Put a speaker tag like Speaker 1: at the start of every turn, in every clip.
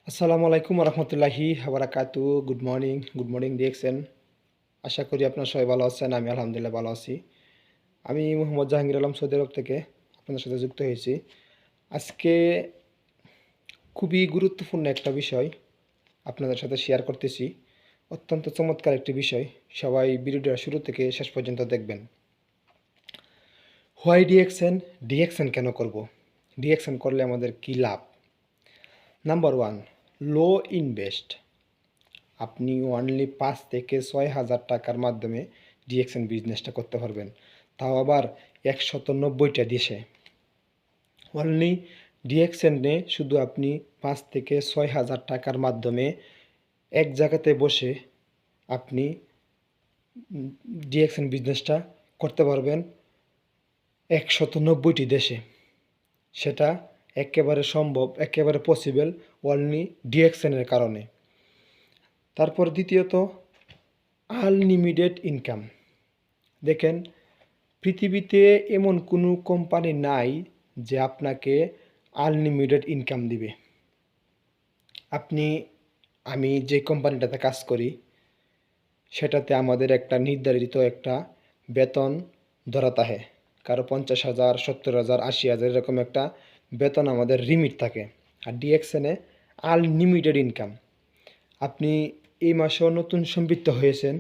Speaker 1: আসসালামু আলাইকুম রহমতুল্লাহি বারাকাতু। গুড মর্নিং দেখছেন। আশা করি আপনার সবাই ভালো আছেন। আমি আলহামদুলিল্লাহ ভালো আছি। আমি মোহাম্মদ জাহাঙ্গীর আলম সৌদি আরব থেকে আপনাদের সাথে যুক্ত হয়েছি। আজকে খুবই গুরুত্বপূর্ণ একটা বিষয় আপনাদের সাথে শেয়ার করতেছি। অত্যন্ত চমৎকার একটি বিষয়। সবাই ভিডিওটা শুরু থেকে শেষ পর্যন্ত দেখবেন। Why DXN? ডিএক্সএন কেন করব? ডিএক্সএন করলে আমাদের কী লাভ? নাম্বার ওয়ান, লো ইনভেস্ট। আপনি অনলি ৫ থেকে ৬ হাজার টাকার মাধ্যমে ডিএক্সএন বিজনেসটা করতে পারবেন, তাও আবার ১৯০টা দেশে। অনলি ডিএক্সএনে শুধু আপনি ৫ থেকে ৬ হাজার টাকার মাধ্যমে এক জায়গাতে বসে আপনি ডিএক্সএন বিজনেসটা করতে পারবেন ১৯০টি দেশে। সেটা একেবারে সম্ভব, একেবারে পসিবল অনলি ডিএক্সএনের কারণে। তারপর দ্বিতীয়ত, আনলিমিটেড ইনকাম। দেখেন, পৃথিবীতে এমন কোনো কোম্পানি নাই যে আপনাকে আনলিমিটেড ইনকাম দিবে। আমি যে কোম্পানিটাতে কাজ করি সেটাতে আমাদের একটা নির্ধারিত একটা বেতন ধরা থাকে। কারো ৫০,০০০, ৭০,০০০, ৮০,০০০ এরকম একটা বেতন আমাদের লিমিট থাকে। আর ডিএক্সএনে আনলিমিটেড ইনকাম। আপনি এই মাসেও নতুন সম্পৃক্ত হয়েছেন,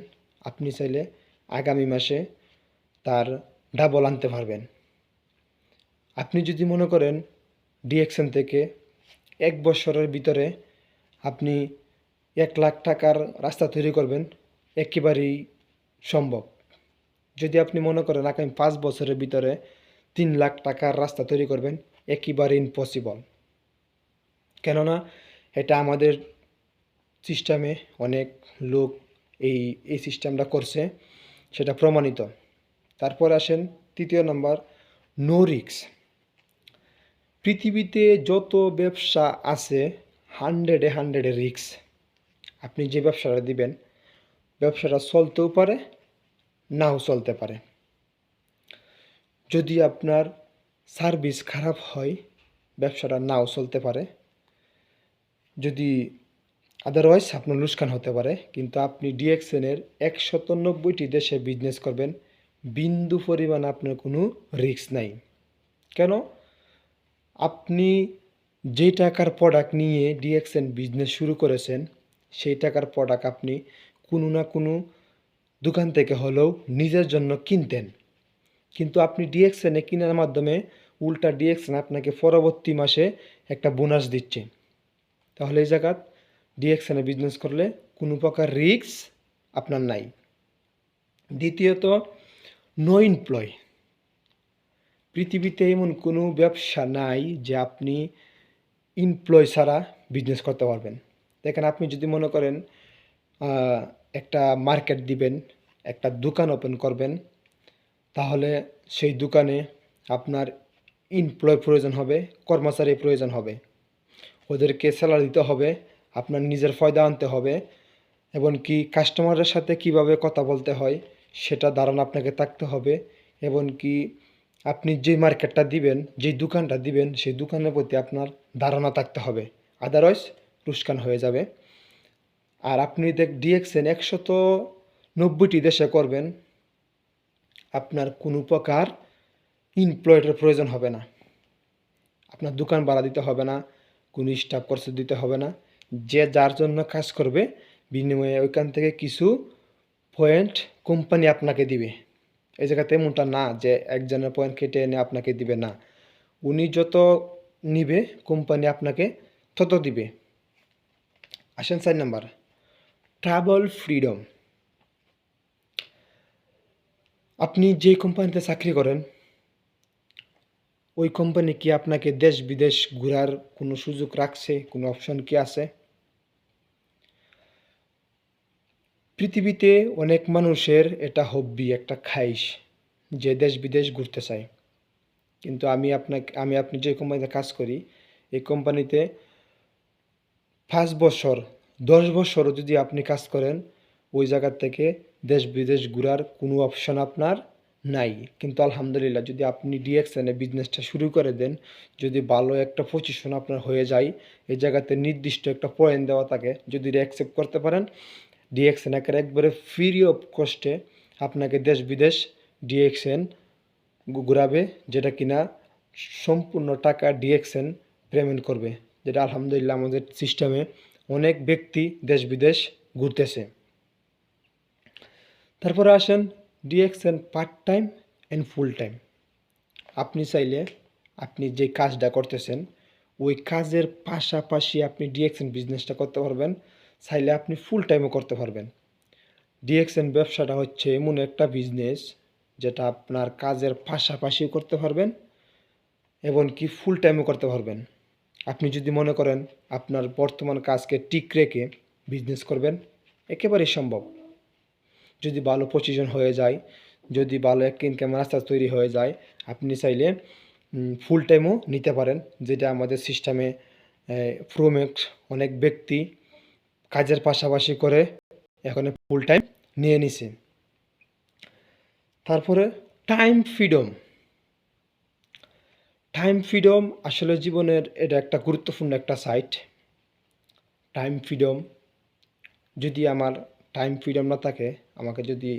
Speaker 1: আপনি চাইলে আগামী মাসে তার ডাবল আনতে পারবেন। আপনি যদি মনে করেন ডিএক্সএন থেকে ১ বছরের ভিতরে আপনি ১,০০,০০০ টাকার রাস্তা তৈরি করবেন, একেবারেই সম্ভব। যদি আপনি মনে করেন আগামী ৫ বছরের ভিতরে ৩,০০,০০০ টাকার রাস্তা তৈরি করবেন, একেবারে ইম্পসিবল। কেননা এটা আমাদের সিস্টেমে অনেক লোক এই সিস্টেমটা করছে, সেটা প্রমাণিত। তারপর আসেন তৃতীয় নাম্বার, নো রিস্ক। পৃথিবীতে যত ব্যবসা আছে 100-এ রিস্ক। আপনি যে ব্যবসাটা দিবেন, ব্যবসাটা চলতেও পারে, নাও চলতে পারে। যদি আপনার সার্ভিস খারাপ হয়, ব্যবসাটা নাও চলতে পারে। যদি আদারওয়াইজ আপনার লোকসান হতে পারে। কিন্তু আপনি ডিএক্সএনের ১৯০টি দেশে বিজনেস করবেন, বিন্দু পরিমাণ আপনার কোনো রিস্ক নাই। কেন? আপনি যে টাকার প্রোডাক্ট নিয়ে ডিএক্সএন বিজনেস শুরু করেছেন, সেই টাকার প্রোডাক্ট আপনি কোনো না কোনো দোকান থেকে হলেও নিজের জন্য কিনতেন। কিন্তু আপনি ডিএক্সএনে কেনার মাধ্যমে উল্টা ডিএক্সএন আপনাকে পরবর্তী মাসে একটা বোনাস দিচ্ছে। তাহলে এই জায়গাত ডিএক্সএনে বিজনেস করলে কোনো প্রকার রিস্ক আপনার নাই। দ্বিতীয়ত, নো এমপ্লয়। পৃথিবীতে এমন কোনো ব্যবসা নাই যে আপনি এমপ্লয় ছাড়া বিজনেস করতে পারবেন। দেখেন, আপনি যদি মনে করেন একটা মার্কেট দিবেন, একটা দোকান ওপেন করবেন, তাহলে সেই দোকানে আপনার এমপ্লয় প্রয়োজন হবে, কর্মচারী প্রয়োজন হবে। ওদেরকে স্যালারি দিতে হবে, আপনার নিজের ফায়দা আনতে হবে, এমনকি কাস্টমারের সাথে কিভাবে কথা বলতে হয় সেটা ধারণা আপনাকে থাকতে হবে। এমনকি আপনি যে মার্কেটটা দিবেন, যেই দোকানটা দিবেন, সেই দোকানের প্রতি আপনার ধারণা থাকতে হবে। আদারওয়াইজ লোকসান হয়ে যাবে। আর আপনি ডিএক্সএন ১৯০টি দেশে করবেন, আপনার কোনো প্রকার এমপ্লয়ের প্রয়োজন হবে না। আপনার দোকান ভাড়া দিতে হবে না, কোনো স্টাফ খরচ দিতে হবে না। যে যার জন্য কাজ করবে, বিনিময়ে ওইখান থেকে কিছু পয়েন্ট কোম্পানি আপনাকে দিবে। এই জায়গাতে এমনটা না যে একজনের পয়েন্ট কেটে এনে আপনাকে দিবে, না। উনি যত নিবে কোম্পানি আপনাকে তত দিবে। আসেন ৪ নাম্বার, ট্রাভেল ফ্রিডম। আপনি যে কোম্পানিতে চাকরি করেন, ওই কোম্পানি কি আপনাকে দেশ বিদেশ ঘোরার কোনো সুযোগ রাখছে? কোনো অপশন কি আছে? পৃথিবীতে অনেক মানুষের এটা হব্বি, একটা খাইশ, যে দেশ বিদেশ ঘুরতে চায়। কিন্তু আপনি যে কোম্পানিতে কাজ করি, এই কোম্পানিতে ৫ বছর, ১০ বছরও যদি আপনি কাজ করেন, ওই জায়গার থেকে দেশ বিদেশ ঘোরার কোনো অপশন আপনার নাই। কিন্তু আলহামদুলিল্লাহ যদি আপনি ডিএক্সএন এ বিজনেসটা শুরু করে দেন, যদি ভালো একটা পজিশন আপনার হয়ে যায়, এই জায়গাতে নির্দিষ্ট একটা পয়েন্ট দেওয়া থাকে, যদি এটা অ্যাকসেপ্ট করতে পারেন, ডিএক্সএন একবারে ফ্রি অফ কস্টে আপনাকে দেশ বিদেশ ডিএক্সএন ঘুরাবে, যেটা কিনা সম্পূর্ণ টাকা ডিএক্সএন পেমেন্ট করবে, যেটা আলহামদুলিল্লাহ আমাদের সিস্টেমে অনেক ব্যক্তি দেশ বিদেশ ঘুরতেছে। তারপরে আসেন DXN part time and full time. আপনি চাইলে আপনি যে কাজটা করতেছেন ওই কাজের পাশাপাশি আপনি ডিএক্সএন বিজনেসটা করতে পারবেন, চাইলে আপনি ফুল টাইমও করতে পারবেন। ডিএক্সএন ব্যবসাটা হচ্ছে এমন একটা বিজনেস যেটা আপনার কাজের পাশাপাশিও করতে পারবেন এবং কি ফুল টাইমও করতে পারবেন। আপনি যদি মনে করেন আপনার বর্তমান কাজকে ঠিক রেখে বিজনেস করবেন, একেবারেই সম্ভব। যদি ভালো পজিশন হয়ে যায়, যদি ভালো একটা ইনকামের রাস্তা তৈরি হয়ে যায়, আপনি চাইলে ফুল টাইমও নিতে পারেন, যেটা আমাদের সিস্টেমে প্রোমেক্স অনেক ব্যক্তি কাজের পাশাপাশি করে এখন ফুল টাইম নিয়ে নিছে। তারপরে টাইম ফ্রিডম। টাইম ফ্রিডম আসলে জীবনের এটা একটা গুরুত্বপূর্ণ একটা সাইট। টাইম ফ্রিডম, যদি আমার টাইম ফ্রিডম না থাকে, আমাকে যদি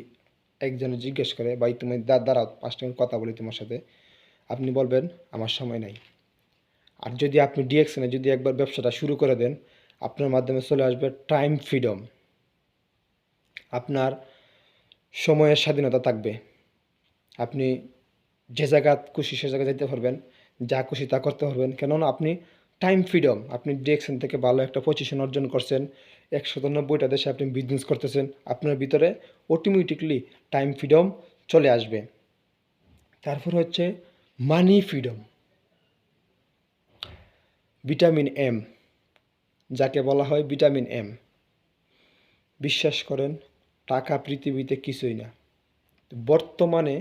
Speaker 1: একজনে জিজ্ঞেস করে ভাই তুমি দাঁড়াও 5 মিনিট কথা বলি তোমার সাথে, আপনি বলবেন আমার সময় নাই। আর যদি আপনি ডিএক্সএনে যদি একবার ব্যবসাটা শুরু করে দেন, আপনার মাধ্যমে চলে আসবে টাইম ফ্রিডম। আপনার সময়ের স্বাধীনতা থাকবে, আপনি যে জায়গা খুশি সে জায়গায় যেতে পারবেন, যা খুশি তা করতে পারবেন। কেননা আপনি টাইম ফ্রিডম, আপনি ডিএক্সএন থেকে ভালো একটা পজিশন অর্জন করছেন, 190টা দেশে আপনি বিজনেস করতেছেন, আপনার ভিতরে অটোমেটিকলি টাইম ফ্রিডম চলে আসবে। তারপর হচ্ছে মানি ফ্রিডম, ভিটামিন এম, যাকে বলা হয় ভিটামিন এম। বিশ্বাস করেন টাকা পৃথিবীতে কিছুই না। বর্তমানে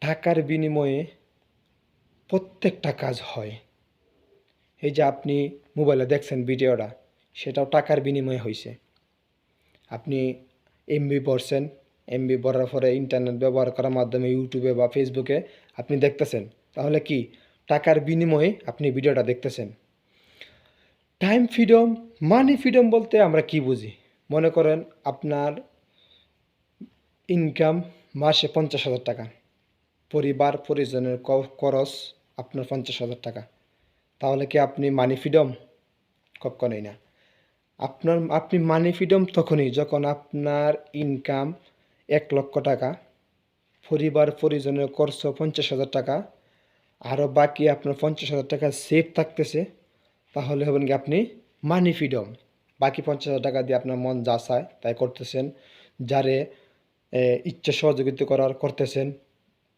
Speaker 1: টাকার বিনিময়ে প্রত্যেকটা কাজ হয়। এই যে আপনি মোবাইলে দেখছেন ভিডিওটা, সেটাও টাকার বিনিময়ে হয়েছে। আপনি এমবি ভরছেন, এমবি ভরার পরে ইন্টারনেট ব্যবহার করার মাধ্যমে ইউটিউবে বা ফেসবুকে আপনি দেখতেছেন, তাহলে কি টাকার বিনিময়ে আপনি ভিডিওটা দেখতেছেন। টাইম ফ্রিডম, মানি ফ্রিডম বলতে আমরা কি বুঝি? মনে করেন আপনার ইনকাম মাসে 50,000 টাকা, পরিবার পরিজনের খরচ আপনার 50,000 টাকা, তাহলে কি আপনি মানি ফ্রিডম? কখনোই না। আপনি মানি ফ্রিডম তখনই যখন আপনার ইনকাম 1,00,000 টাকা, পরিবার পরিজনের খরচ 50,000 টাকা, আরও বাকি আপনার 50,000 টাকা সেভ থাকতেছে, তাহলে হবেন কি আপনি মানি ফ্রিডম। বাকি 50,000 টাকা দিয়ে আপনার মন যা চায় তাই করতেছেন, যারে ইচ্ছা সহযোগিতা করার করতেছেন,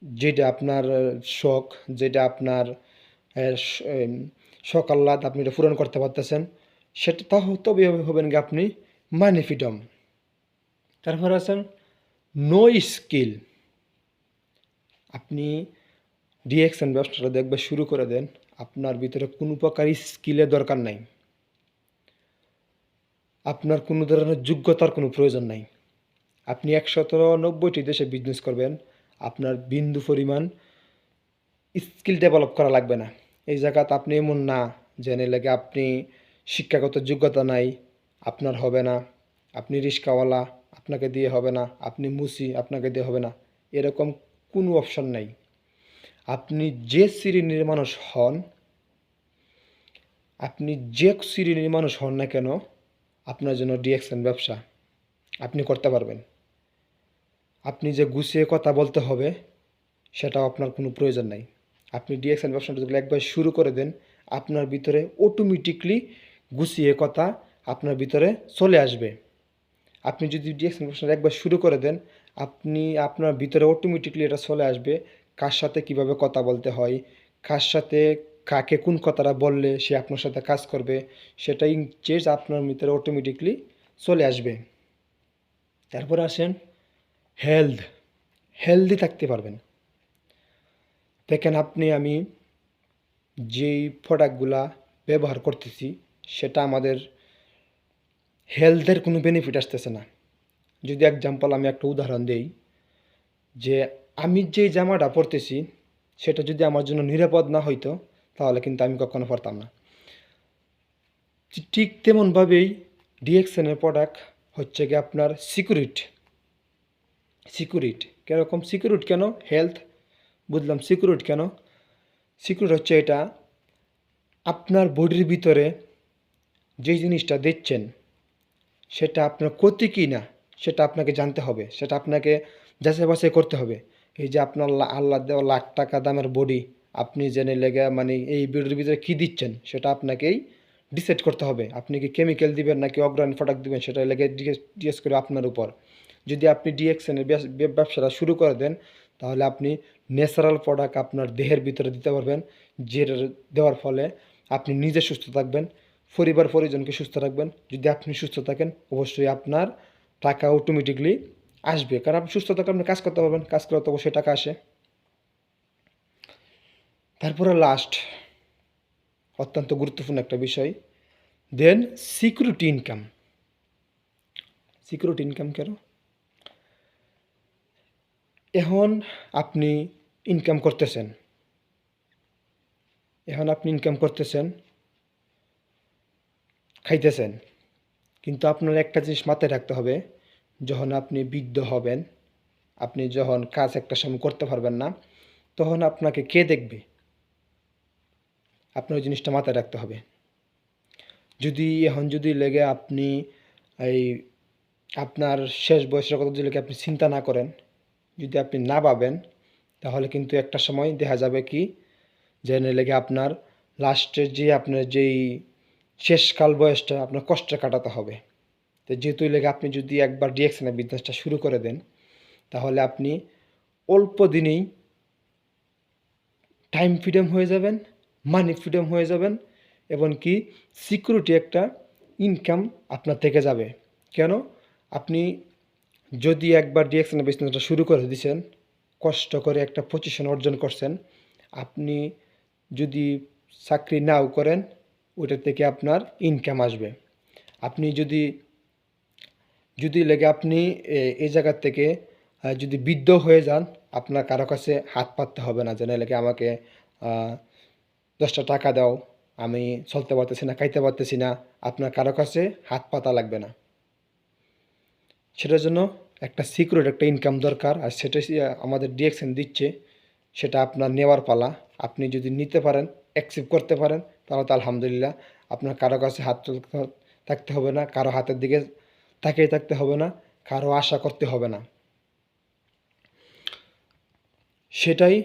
Speaker 1: যেটা আপনার শখ, যেটা আপনার শখ আহ্লাদ আপনি এটা পূরণ করতে পারতেছেন, সেটা তবে হবেন কি আপনি মানি ফ্রিডম। তারপর আছেন নো স্কিল। আপনি ডিএক্সএন ব্যবসাটা দেখবে শুরু করে দেন, আপনার ভিতরে কোনো প্রকার স্কিলের দরকার নাই, আপনার কোনো ধরনের যোগ্যতার কোনো প্রয়োজন নাই। আপনি 190টি দেশে বিজনেস করবেন, আপনার বিন্দু পরিমাণ স্কিল ডেভেলপ করা লাগবে না। এই জায়গাতে আপনি এমন না জেনে লেগে আপনি শিক্ষাগত যোগ্যতা নাই, আপনার হবে না, আপনি রিস্কাওয়ালা আপনাকে দিয়ে হবে না, আপনি মুসি আপনাকে দিয়ে হবে না, এরকম কোনো অপশন নাই। আপনি যে শ্রেণীর মানুষ হন, আপনি যে শ্রেণীর মানুষ হন না কেন, আপনার জন্য ডিএক্সএন ব্যবসা আপনি করতে পারবেন। আপনি যে গুছিয়ে কথা বলতে হবে সেটাও আপনার কোনো প্রয়োজন নাই। আপনি ডিএক্সএন ব্যবসাটা যদি একবার শুরু করে দেন, আপনার ভিতরে অটোমেটিকলি গুছিয়ে কথা আপনার ভিতরে চলে আসবে। আপনি যদি ডিএক্সএন ব্যবসাটা একবার শুরু করে দেন, আপনি আপনার ভিতরে অটোমেটিকলি এটা চলে আসবে, কার সাথে কিভাবে কথা বলতে হয়, কার সাথে কাকে কোন কথাটা বললে সে আপনার সাথে কাজ করবে, সেটাই চেঞ্জ আপনার ভিতরে অটোমেটিকলি চলে আসবে। তারপরে আসেন হেলদি থাকতে পারবেন। দেখেন আমি যেই প্রোডাক্টগুলা ব্যবহার করতেছি সেটা আমাদের হেলথের কোনো বেনিফিট আসতেছে না। যদি এক্সাম্পল আমি একটা উদাহরণ দেই, যে আমি যে জামাটা পরতেছি সেটা যদি আমার জন্য নিরাপদ না হইতো তাহলে কিন্তু আমি কখনো পরতাম না। ঠিক তেমনভাবেই ডিএক্সএনের প্রোডাক্ট হচ্ছে গিয়ে আপনার সিকিউরিটি কীরকম সিকিউরিটি কেন হেলথ বুঝলাম সিকিউরিটি কেন সিকিউরিটি হচ্ছে এটা আপনার বডির ভিতরে যে জিনিসটা দিচ্ছেন সেটা আপনার ক্ষতি কি না সেটা আপনাকে জানতে হবে, সেটা আপনাকে যাচাই বাছাই করতে হবে। এই যে আপনার আল্লাহ দেওয়া লাখ টাকা দামের বডি আপনি জেনে লেগে মানে এই বডির ভিতরে কী দিচ্ছেন সেটা আপনাকেই ডিসাইড করতে হবে। আপনি কি কেমিক্যাল দিবেন নাকি অর্গানিক প্রোডাক্ট দিবেন সেটা লেগে জিজ্ঞেস করে আপনার উপর। যদি আপনি ডিএক্সএনের ব্যবসাটা শুরু করে দেন তাহলে আপনি ন্যাচারাল প্রোডাক্ট আপনার দেহের ভিতরে দিতে পারবেন, যেটা দেওয়ার ফলে আপনি নিজে সুস্থ থাকবেন, পরিবার পরিজনকে সুস্থ রাখবেন। যদি আপনি সুস্থ থাকেন অবশ্যই আপনার টাকা অটোমেটিকলি আসবে, কারণ আপনি সুস্থ থাকলে আপনি কাজ করতে পারবেন, কাজ করলে তো অবশ্যই টাকা আসে। তারপরে লাস্ট অত্যন্ত গুরুত্বপূর্ণ একটা বিষয়, দেন সিকিউরিটি ইনকাম। সিকিউরিটি ইনকাম কেন? এখন আপনি ইনকাম করতেছেন, খাইতেছেন, কিন্তু আপনার একটা জিনিস মাথায় রাখতে হবে, যখন আপনি বৃদ্ধ হবেন, আপনি যখন কাজ একটা সময় করতে পারবেন না, তখন আপনাকে কে দেখবে? আপনার ওই জিনিসটা মাথায় রাখতে হবে। যদি লেগে আপনি এই আপনার শেষ বয়সের কথা যদি লেগে আপনি চিন্তা না করেন, যদি আপনি না ভাবেন, তাহলে কিন্তু একটা সময় দেখা যাবে কি যে লেগে আপনার লাস্টের যে আপনার যেই শেষকাল বয়সটা আপনার কষ্টে কাটাতে হবে। তো যেহেতু লেগে আপনি যদি একবার ডিএক্সএনের বিজনেসটা শুরু করে দেন তাহলে আপনি অল্প দিনেই টাইম ফ্রিডম হয়ে যাবেন, মানি ফ্রিডম হয়ে যাবেন, এবং কি সিকিউরিটি একটা ইনকাম আপনার থেকে যাবে। কেন? আপনি যদি একবার ডিএক্সএনের বিজনেসটা শুরু করে দিয়েছেন, কষ্ট করে একটা পজিশন অর্জন করছেন, আপনি যদি চাকরি নাও করেন ওইটা থেকে আপনার ইনকাম আসবে। আপনি যদি লেগে আপনি এই জায়গার থেকে যদি বৃদ্ধ হয়ে যান, আপনার কারো কাছে হাত পাততে হবে না যে না লেগে আমাকে 10টা টাকা দাও, আমি চলতে পারতেছি না, খাইতে পারতেছি না, আপনার কারো কাছে হাত পাতা লাগবে না। সেটার জন্য একটা সিকিউর একটা ইনকাম দরকার, আর সেটা আমাদের ডিএক্সএন দিচ্ছে, সেটা আপনার নেওয়ার পালা। আপনি যদি নিতে পারেন, অ্যাকসেপ্ট করতে পারেন, তাহলে তো আলহামদুলিল্লাহ। আপনার কারো কাছে হাত থাকতে হবে না, কারো হাতের দিকে তাকিয়ে থাকতে হবে না, কারো আশা করতে হবে না। সেটাই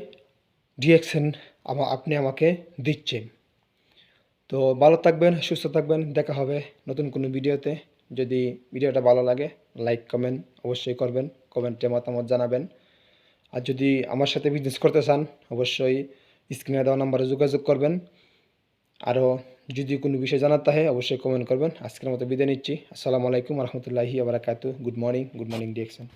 Speaker 1: ডিএক্সএন আপনি আমাকে দিচ্ছেন। তো ভালো থাকবেন, সুস্থ থাকবেন, দেখা হবে নতুন কোনো ভিডিওতে। যদি ভিডিওটা ভালো লাগে লাইক কমেন্ট অবশ্যই করবেন, কমেন্টে মতামত জানাবেন। আর যদি আমার সাথে বিজনেস করতে চান অবশ্যই স্ক্রিনে দেওয়া নাম্বারে যোগাযোগ করবেন। আরও যদি কোনো বিষয় জানার থাকে অবশ্যই কমেন্ট করবেন। আজকের মতো বিদায় নিচ্ছি। আসসালামু আলাইকুম রহমতুল্লাহি ওয়া বারাকাতুহু। Good morning DXN.